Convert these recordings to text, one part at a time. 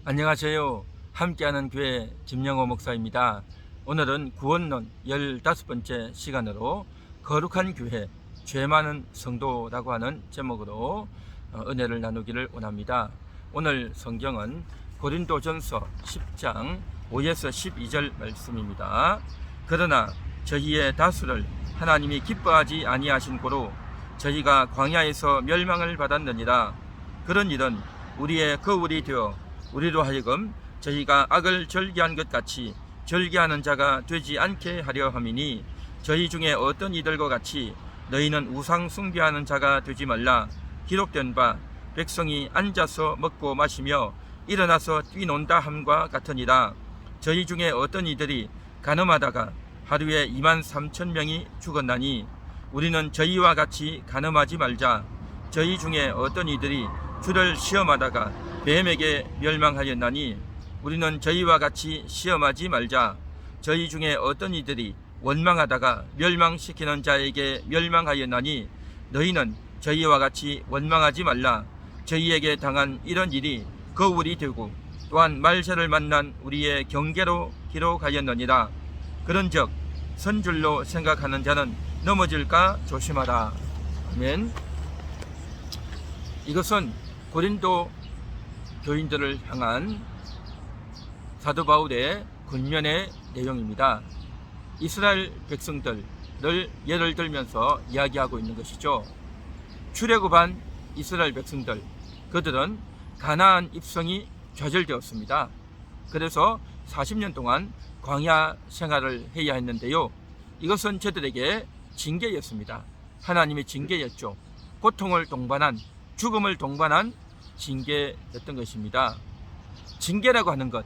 안녕하세요. 함께하는 교회 김영호 목사입니다. 오늘은 구원론 15번째 시간으로 거룩한 교회, 죄 많은 성도라고 하는 제목으로 은혜를 나누기를 원합니다. 오늘 성경은 고린도전서 10장 5에서 12절 말씀입니다. 그러나 저희의 다수를 하나님이 기뻐하지 아니하신 고로 저희가 광야에서 멸망을 받았느니라. 그런 일은 우리의 거울이 되어 우리로 하여금 저희가 악을 절개한 것 같이 절개하는 자가 되지 않게 하려 함이니, 저희 중에 어떤 이들과 같이 너희는 우상 숭배하는 자가 되지 말라. 기록된 바 백성이 앉아서 먹고 마시며 일어나서 뛰논다 함과 같으니라. 저희 중에 어떤 이들이 간음하다가 하루에 23,000명이 죽었나니 우리는 저희와 같이 간음하지 말자. 저희 중에 어떤 이들이 주를 시험하다가 뱀에게 멸망하였나니 우리는 저희와 같이 시험하지 말자. 저희 중에 어떤 이들이 원망하다가 멸망시키는 자에게 멸망하였나니 너희는 저희와 같이 원망하지 말라. 저희에게 당한 이런 일이 거울이 되고 또한 말세를 만난 우리의 경계로 기록하였느니라. 그런즉 선줄로 생각하는 자는 넘어질까 조심하라. 아멘. 이것은 고린도 교인들을 향한 사도 바울의 권면의 내용입니다. 이스라엘 백성들을 예를 들면서 이야기하고 있는 것이죠. 출애굽한 이스라엘 백성들, 그들은 가나안 입성이 좌절되었습니다. 그래서 40년 동안 광야 생활을 해야 했는데요. 이것은 저들에게 징계였습니다. 하나님의 징계였죠. 고통을 동반한, 죽음을 동반한 징계였던 것입니다. 징계라고 하는 것,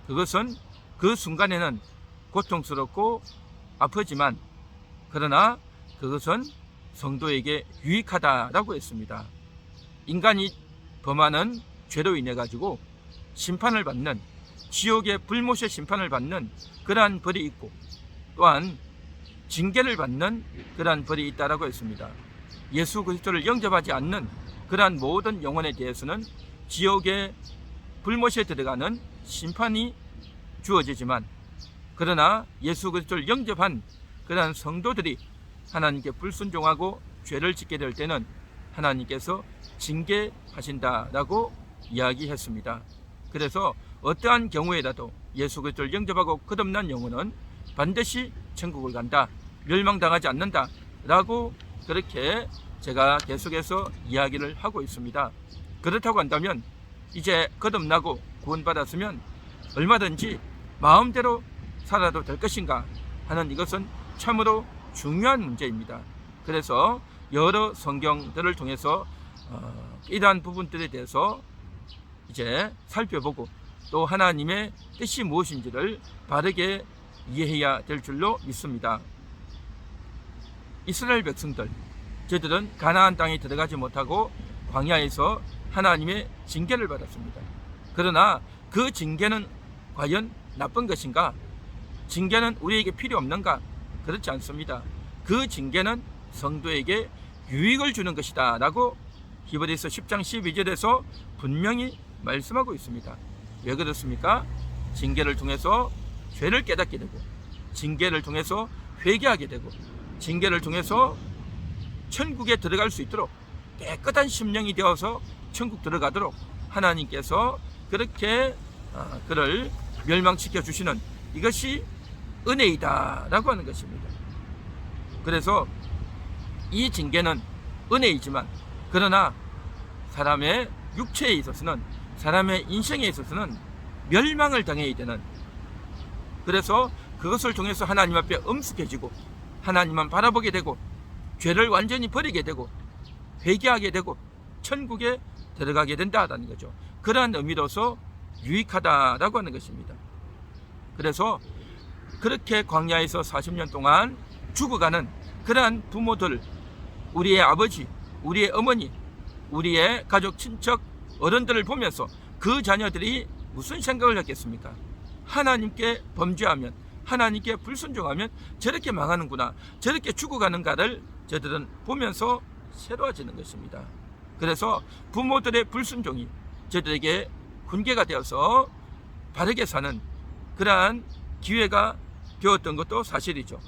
그것은 그 순간에는 고통스럽고 아프지만 그러나 그것은 성도에게 유익하다라고 했습니다. 인간이 범하는 죄로 인해 가지고 심판을 받는, 지옥의 불못의 심판을 받는 그러한 벌이 있고 또한 징계를 받는 그러한 벌이 있다라고 했습니다. 예수 그리스도를 영접하지 않는 그러한 모든 영혼에 대해서는 지옥의 불못에 들어가는 심판이 주어지지만, 그러나 예수 그리스도를 영접한 그러한 성도들이 하나님께 불순종하고 죄를 짓게 될 때는 하나님께서 징계하신다라고 이야기했습니다. 그래서 어떠한 경우에라도 예수 그리스도를 영접하고 거듭난 영혼은 반드시 천국을 간다, 멸망당하지 않는다라고 그렇게 제가 계속해서 이야기를 하고 있습니다. 그렇다고 한다면 이제 거듭나고 구원받았으면 얼마든지 마음대로 살아도 될 것인가 하는, 이것은 참으로 중요한 문제입니다. 그래서 여러 성경들을 통해서 이러한 부분들에 대해서 이제 살펴보고 또 하나님의 뜻이 무엇인지를 바르게 이해해야 될 줄로 믿습니다. 이스라엘 백성들, 저들은 가나안 땅에 들어가지 못하고 광야에서 하나님의 징계를 받았습니다. 그러나 그 징계는 과연 나쁜 것인가? 징계는 우리에게 필요 없는가? 그렇지 않습니다. 그 징계는 성도에게 유익을 주는 것이다 라고 히브리서 10장 12절에서 분명히 말씀하고 있습니다. 왜 그렇습니까? 징계를 통해서 죄를 깨닫게 되고, 징계를 통해서 회개하게 되고, 징계를 통해서 천국에 들어갈 수 있도록, 깨끗한 심령이 되어서 천국 들어가도록 하나님께서 그렇게 그를 멸망시켜 주시는, 이것이 은혜이다 라고 하는 것입니다. 그래서 이 징계는 은혜이지만, 그러나 사람의 육체에 있어서는, 사람의 인생에 있어서는 멸망을 당해야 되는, 그래서 그것을 통해서 하나님 앞에 엄숙해지고 하나님만 바라보게 되고 죄를 완전히 버리게 되고 회개하게 되고 천국에 들어가게 된다는 거죠. 그러한 의미로서 유익하다라고 하는 것입니다. 그래서 그렇게 광야에서 40년 동안 죽어가는 그러한 부모들, 우리의 아버지, 우리의 어머니, 우리의 가족, 친척, 어른들을 보면서 그 자녀들이 무슨 생각을 했겠습니까? 하나님께 범죄하면, 하나님께 불순종하면 저렇게 망하는구나, 저렇게 죽어가는가를 저들은 보면서 새로워지는 것입니다. 그래서 부모들의 불순종이 저들에게 훈계가 되어서 바르게 사는 그러한 기회가 되었던 것도 사실이죠.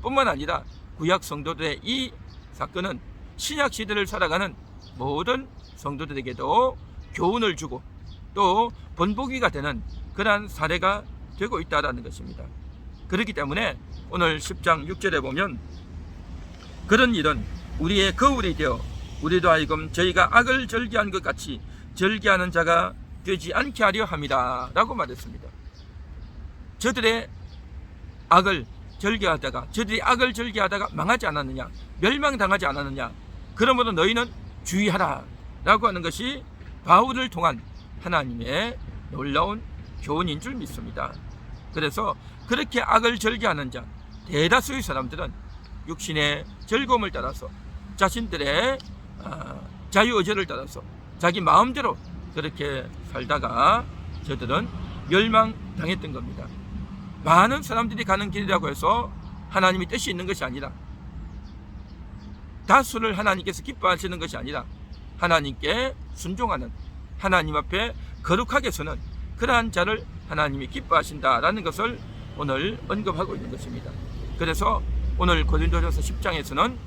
뿐만 아니라 구약 성도들의 이 사건은 신약 시대를 살아가는 모든 성도들에게도 교훈을 주고 또 본보기가 되는 그러한 사례가 되고 있다는 것입니다. 그렇기 때문에 오늘 10장 6절에 보면 그런 일은 우리의 거울이 되어 우리도 하여금 저희가 악을 절개한 것 같이 절개하는 자가 되지 않게 하려 함이다 라고 말했습니다. 저들이 악을 절개하다가 망하지 않았느냐, 멸망당하지 않았느냐, 그러므로 너희는 주의하라 라고 하는 것이 바울을 통한 하나님의 놀라운 교훈인 줄 믿습니다. 그래서 그렇게 악을 절개하는 자, 대다수의 사람들은 육신의 즐거움을 따라서 자신들의 자유의지를 따라서 자기 마음대로 그렇게 살다가 저들은 멸망당했던 겁니다. 많은 사람들이 가는 길이라고 해서 하나님의 뜻이 있는 것이 아니라, 다수를 하나님께서 기뻐하시는 것이 아니라 하나님께 순종하는, 하나님 앞에 거룩하게 서는 그러한 자를 하나님이 기뻐하신다라는 것을 오늘 언급하고 있는 것입니다. 그래서 오늘 고린도전서 10장에서는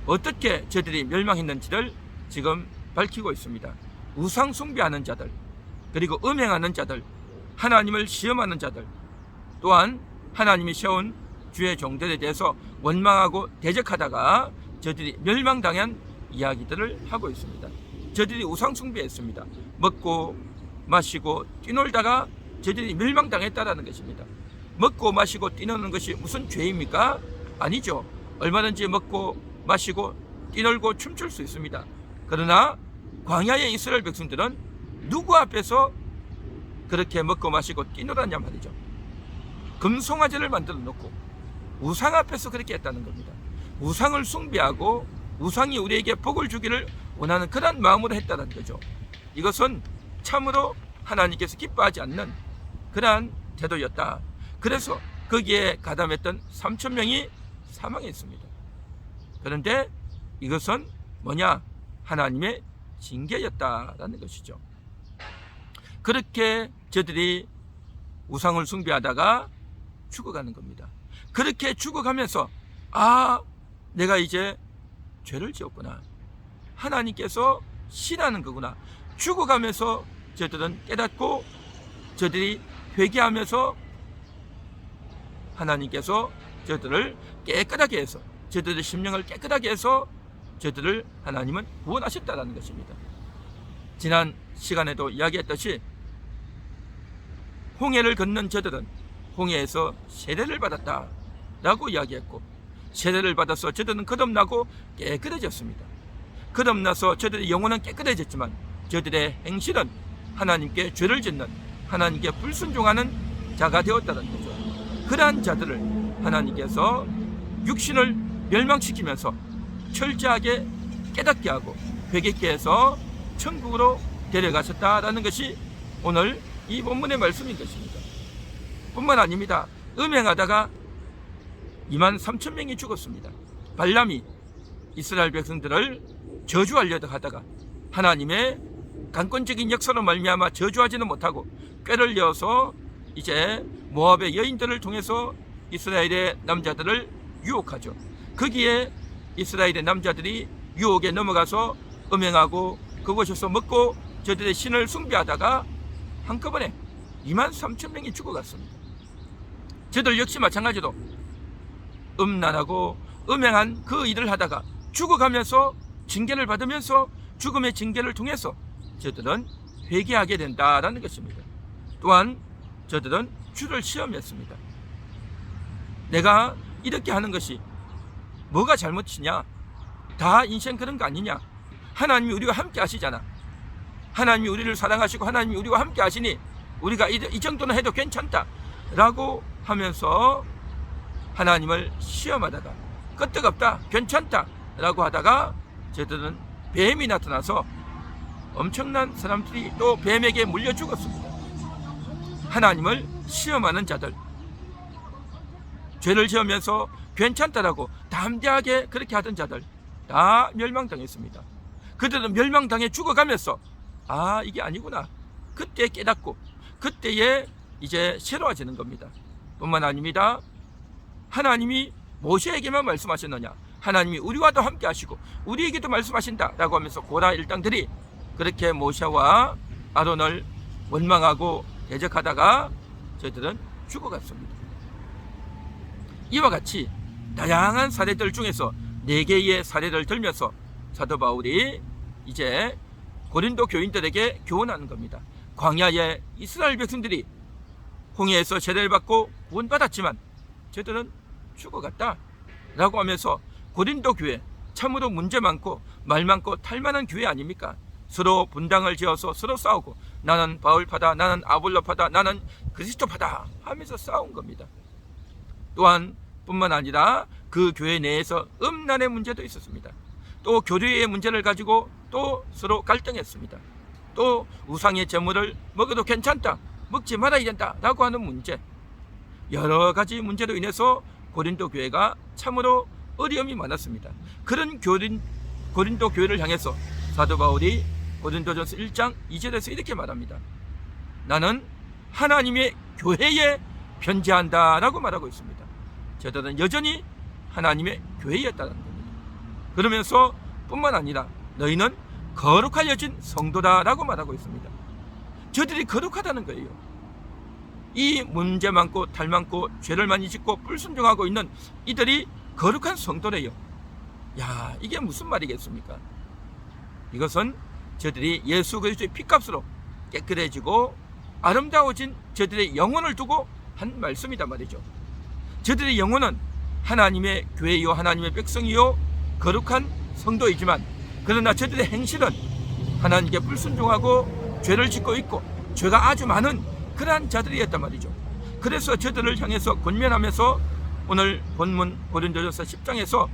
어떻게 저들이 멸망했는지를 지금 밝히고 있습니다. 우상 숭배하는 자들, 그리고 음행하는 자들, 하나님을 시험하는 자들, 또한 하나님이 세운 주의 종들에 대해서 원망하고 대적하다가 저들이 멸망당한 이야기들을 하고 있습니다. 저들이 우상 숭배했습니다. 먹고 마시고 뛰놀다가 저들이 멸망당했다라는 것입니다. 먹고 마시고 뛰노는 것이 무슨 죄입니까? 아니죠. 얼마든지 먹고 마시고 뛰놀고 춤출 수 있습니다. 그러나 광야의 이스라엘 백성들은 누구 앞에서 그렇게 먹고 마시고 뛰놀았냐 말이죠. 금송아지를 만들어 놓고 우상 앞에서 그렇게 했다는 겁니다. 우상을 숭배하고 우상이 우리에게 복을 주기를 원하는 그런 마음으로 했다는 거죠. 이것은 참으로 하나님께서 기뻐하지 않는 그러한 태도였다. 그래서 거기에 가담했던 3,000명이 사망했습니다. 그런데 이것은 뭐냐? 하나님의 징계였다라는 것이죠. 그렇게 저들이 우상을 숭배하다가 죽어가는 겁니다. 그렇게 죽어가면서 내가 이제 죄를 지었구나, 하나님께서 싫어하는 거구나, 죽어가면서 저들은 깨닫고 저들이 회개하면서 하나님께서 저들을 깨끗하게 해서, 저들의 심령을 깨끗하게 해서 저들을 하나님은 구원하셨다는 것입니다. 지난 시간에도 이야기했듯이 홍해를 건넌 저들은 홍해에서 세례를 받았다 라고 이야기했고, 세례를 받아서 저들은 거듭나고 깨끗해졌습니다. 거듭나서 저들의 영혼은 깨끗해졌지만 저들의 행실은 하나님께 죄를 짓는, 하나님께 불순종하는 자가 되었다는 거죠. 그러한 자들을 하나님께서 육신을 멸망시키면서 철저하게 깨닫게 하고 회개케 해서 천국으로 데려가셨다라는 것이 오늘 이 본문의 말씀인 것입니다. 뿐만 아닙니다. 음행하다가 23,000명이 죽었습니다. 발람이 이스라엘 백성들을 저주하려다 하다가 하나님의 강권적인 역사로 말미암아 저주하지는 못하고 꾀를 이어서 이제 모압의 여인들을 통해서 이스라엘의 남자들을 유혹하죠. 거기에 이스라엘의 남자들이 유혹에 넘어가서 음행하고 그곳에서 먹고 저들의 신을 숭배하다가 한꺼번에 23,000명이 죽어갔습니다. 저들 역시 마찬가지로 음란하고 음행한 그 일을 하다가 죽어가면서 징계를 받으면서 죽음의 징계를 통해서 저들은 회개하게 된다라는 것입니다. 또한 저들은 주를 시험했습니다. 내가 이렇게 하는 것이 뭐가 잘못이냐? 다 인생 그런 거 아니냐? 하나님이 우리와 함께 하시잖아. 하나님이 우리를 사랑하시고 하나님이 우리와 함께 하시니 우리가 이 정도는 해도 괜찮다 라고 하면서 하나님을 시험하다가 끄떡없다, 괜찮다 라고 하다가 저들은 뱀이 나타나서 엄청난 사람들이 또 뱀에게 물려 죽었습니다. 하나님을 시험하는 자들, 죄를 지으면서 괜찮다라고 담대하게 그렇게 하던 자들 다 멸망당했습니다. 그들은 멸망당해 죽어가면서 이게 아니구나, 그때 깨닫고 그때에 이제 새로워지는 겁니다. 뿐만 아닙니다. 하나님이 모세에게만 말씀하셨느냐, 하나님이 우리와도 함께 하시고 우리에게도 말씀하신다 라고 하면서 고라 일당들이 그렇게 모세와 아론을 원망하고 대적하다가 저희들은 죽어갔습니다. 이와 같이 다양한 사례들 중에서 4개의 사례를 들면서 사도 바울이 이제 고린도 교인들에게 교훈하는 겁니다. 광야의 이스라엘 백성들이 홍해에서 세례를 받고 구원받았지만 저들은 죽어갔다 라고 하면서 고린도 교회 참으로 문제 많고 말 많고 탈만한 교회 아닙니까? 서로 분당을 지어서 서로 싸우고 나는 바울파다, 나는 아볼로파다, 나는 그리스도파다 하면서 싸운 겁니다. 또한 뿐만 아니라 그 교회 내에서 음란의 문제도 있었습니다. 또 교류의 문제를 가지고 또 서로 갈등했습니다. 또 우상의 제물을 먹어도 괜찮다, 먹지 말아야 된다 라고 하는 문제, 여러 가지 문제로 인해서 고린도 교회가 참으로 어려움이 많았습니다. 그런 고린도 교회를 향해서 사도 바울이 고린도전서 1장 2절에서 이렇게 말합니다. 나는 하나님의 교회에 편지한다 라고 말하고 있습니다. 저들은 여전히 하나님의 교회였다는 겁니다. 그러면서 뿐만 아니라 너희는 거룩하여진 성도다 라고 말하고 있습니다. 저들이 거룩하다는 거예요. 이 문제 많고 탈 많고 죄를 많이 짓고 불순종하고 있는 이들이 거룩한 성도래요. 야, 이게 무슨 말이겠습니까? 이것은 저들이 예수 그리스도의 피값으로 깨끗해지고 아름다워진 저들의 영혼을 두고 한 말씀이다 말이죠. 저들의 영혼은 하나님의 교회요, 하나님의 백성이요, 거룩한 성도이지만 그러나 저들의 행실은 하나님께 불순종하고 죄를 짓고 있고 죄가 아주 많은 그러한 자들이었단 말이죠. 그래서 저들을 향해서 권면하면서 오늘 본문 고린도전서 10장에서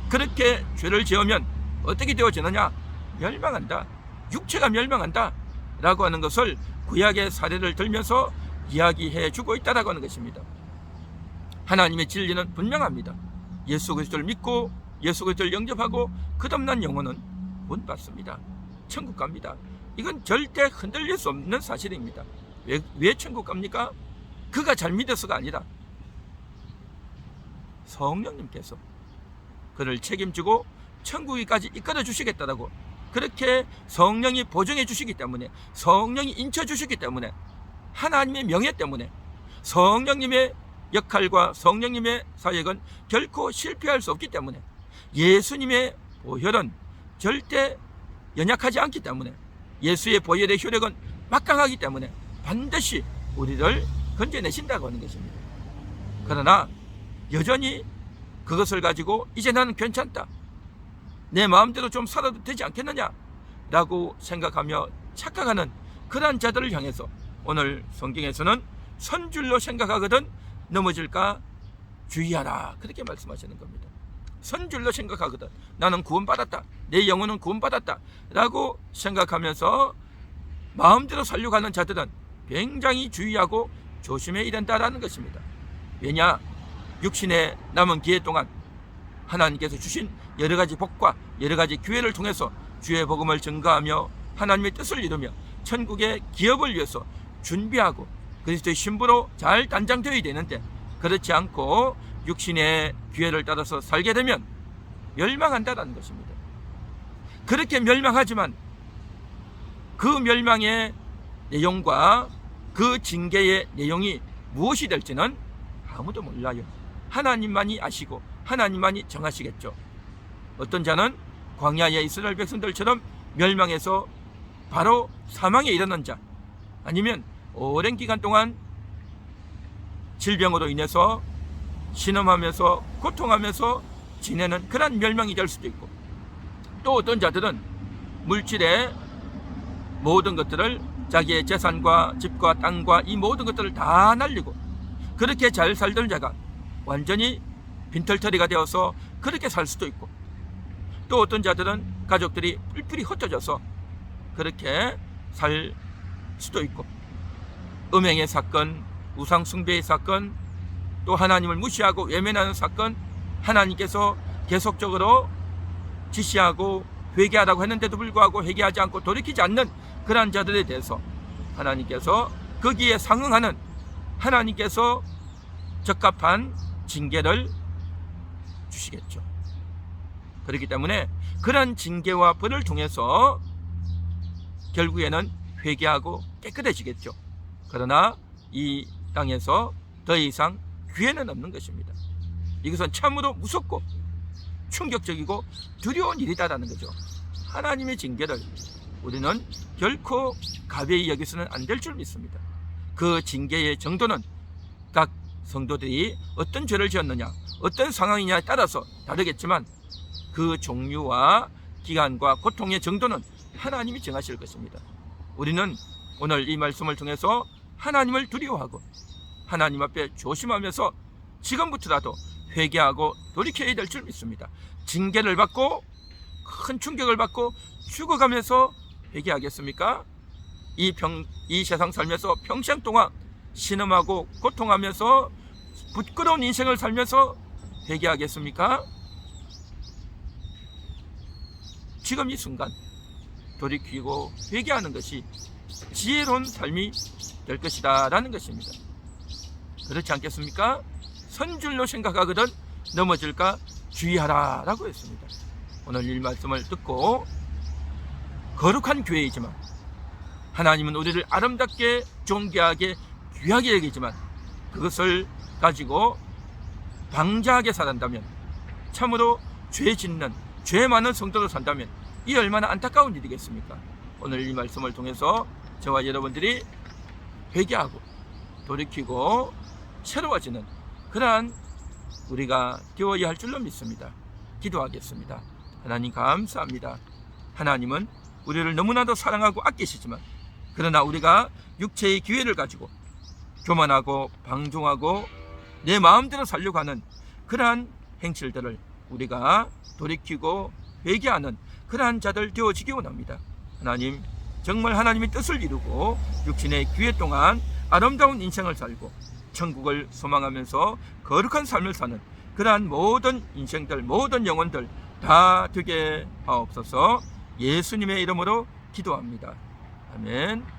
그렇게 죄를 지으면 어떻게 되어지느냐, 멸망한다, 육체가 멸망한다 라고 하는 것을 구약의 사례를 들면서 이야기해 주고 있다라고 하는 것입니다. 하나님의 진리는 분명합니다. 예수 그리스도를 믿고 예수 그리스도를 영접하고 거듭난 영혼은 못 받습니다. 천국 갑니다. 이건 절대 흔들릴 수 없는 사실입니다. 왜 천국 갑니까? 그가 잘 믿어서가 아니라 성령님께서 그를 책임지고 천국에까지 이끌어 주시겠다라고, 그렇게 성령이 보증해 주시기 때문에, 성령이 인쳐 주시기 때문에, 하나님의 명예 때문에 성령님의 역할과 성령님의 사역은 결코 실패할 수 없기 때문에, 예수님의 보혈은 절대 연약하지 않기 때문에, 예수의 보혈의 효력은 막강하기 때문에 반드시 우리를 건져내신다고 하는 것입니다. 그러나 여전히 그것을 가지고 이제 나는 괜찮다, 내 마음대로 좀 살아도 되지 않겠느냐 라고 생각하며 착각하는 그러한 자들을 향해서 오늘 성경에서는 선줄로 생각하거든 넘어질까 주의하라, 그렇게 말씀하시는 겁니다. 선줄로 생각하거든 나는 구원받았다, 내 영혼은 구원받았다 라고 생각하면서 마음대로 살려고 하는 자들은 굉장히 주의하고 조심해야 된다라는 것입니다. 왜냐, 육신의 남은 기회 동안 하나님께서 주신 여러 가지 복과 여러 가지 기회를 통해서 주의 복음을 증거하며 하나님의 뜻을 이루며 천국의 기업을 위해서 준비하고 그리스도의 신부로 잘 단장되어야 되는데, 그렇지 않고 육신의 기회를 따라서 살게 되면 멸망한다는 것입니다. 그렇게 멸망하지만 그 멸망의 내용과 그 징계의 내용이 무엇이 될지는 아무도 몰라요. 하나님만이 아시고 하나님만이 정하시겠죠. 어떤 자는 광야의 이스라엘 백성들처럼 멸망해서 바로 사망에 이르는 자, 아니면 오랜 기간 동안 질병으로 인해서 신음하면서 고통하면서 지내는 그런 멸망이 될 수도 있고, 또 어떤 자들은 물질의 모든 것들을, 자기의 재산과 집과 땅과 이 모든 것들을 다 날리고 그렇게 잘 살던 자가 완전히 빈털터리가 되어서 그렇게 살 수도 있고, 또 어떤 자들은 가족들이 뿔뿔이 흩어져서 그렇게 살 수도 있고, 음행의 사건, 우상 숭배의 사건, 또 하나님을 무시하고 외면하는 사건, 하나님께서 계속적으로 지시하고 회개하라고 했는데도 불구하고 회개하지 않고 돌이키지 않는 그러한 자들에 대해서 하나님께서 거기에 상응하는 하나님께서 적합한 징계를 주시겠죠. 그렇기 때문에 그런 징계와 벌을 통해서 결국에는 회개하고 깨끗해지겠죠. 그러나 이 땅에서 더 이상 기회는 없는 것입니다. 이것은 참으로 무섭고 충격적이고 두려운 일이다라는 거죠. 하나님의 징계를 우리는 결코 가벼이 여기서는 안 될 줄 믿습니다. 그 징계의 정도는 각 성도들이 어떤 죄를 지었느냐, 어떤 상황이냐에 따라서 다르겠지만 그 종류와 기간과 고통의 정도는 하나님이 정하실 것입니다. 우리는 오늘 이 말씀을 통해서 하나님을 두려워하고 하나님 앞에 조심하면서 지금부터라도 회개하고 돌이켜야 될 줄 믿습니다. 징계를 받고 큰 충격을 받고 죽어가면서 회개하겠습니까? 이 세상 살면서 평생 동안 신음하고 고통하면서 부끄러운 인생을 살면서 회개하겠습니까? 지금 이 순간 돌이키고 회개하는 것이 지혜로운 삶이 될 것이다 라는 것입니다. 그렇지 않겠습니까? 선줄로 생각하거든 넘어질까 주의하라 라고 했습니다. 오늘 이 말씀을 듣고 거룩한 교회이지만 하나님은 우리를 아름답게 존귀하게 귀하게 여기지만 그것을 가지고 방자하게 살았다면, 참으로 죄 짓는 죄 많은 성도로 산다면 이 얼마나 안타까운 일이겠습니까? 오늘 이 말씀을 통해서 저와 여러분들이 회개하고 돌이키고 새로워지는 그러한 우리가 되어야 할 줄로 믿습니다. 기도하겠습니다. 하나님 감사합니다. 하나님은 우리를 너무나도 사랑하고 아끼시지만 그러나 우리가 육체의 기회를 가지고 교만하고 방종하고 내 마음대로 살려고 하는 그러한 행실들을 우리가 돌이키고 회개하는 그러한 자들 되어지기 원합니다. 하나님, 정말 하나님의 뜻을 이루고 육신의 기회 동안 아름다운 인생을 살고 천국을 소망하면서 거룩한 삶을 사는 그러한 모든 인생들, 모든 영혼들 다 되게 하옵소서. 예수님의 이름으로 기도합니다. 아멘.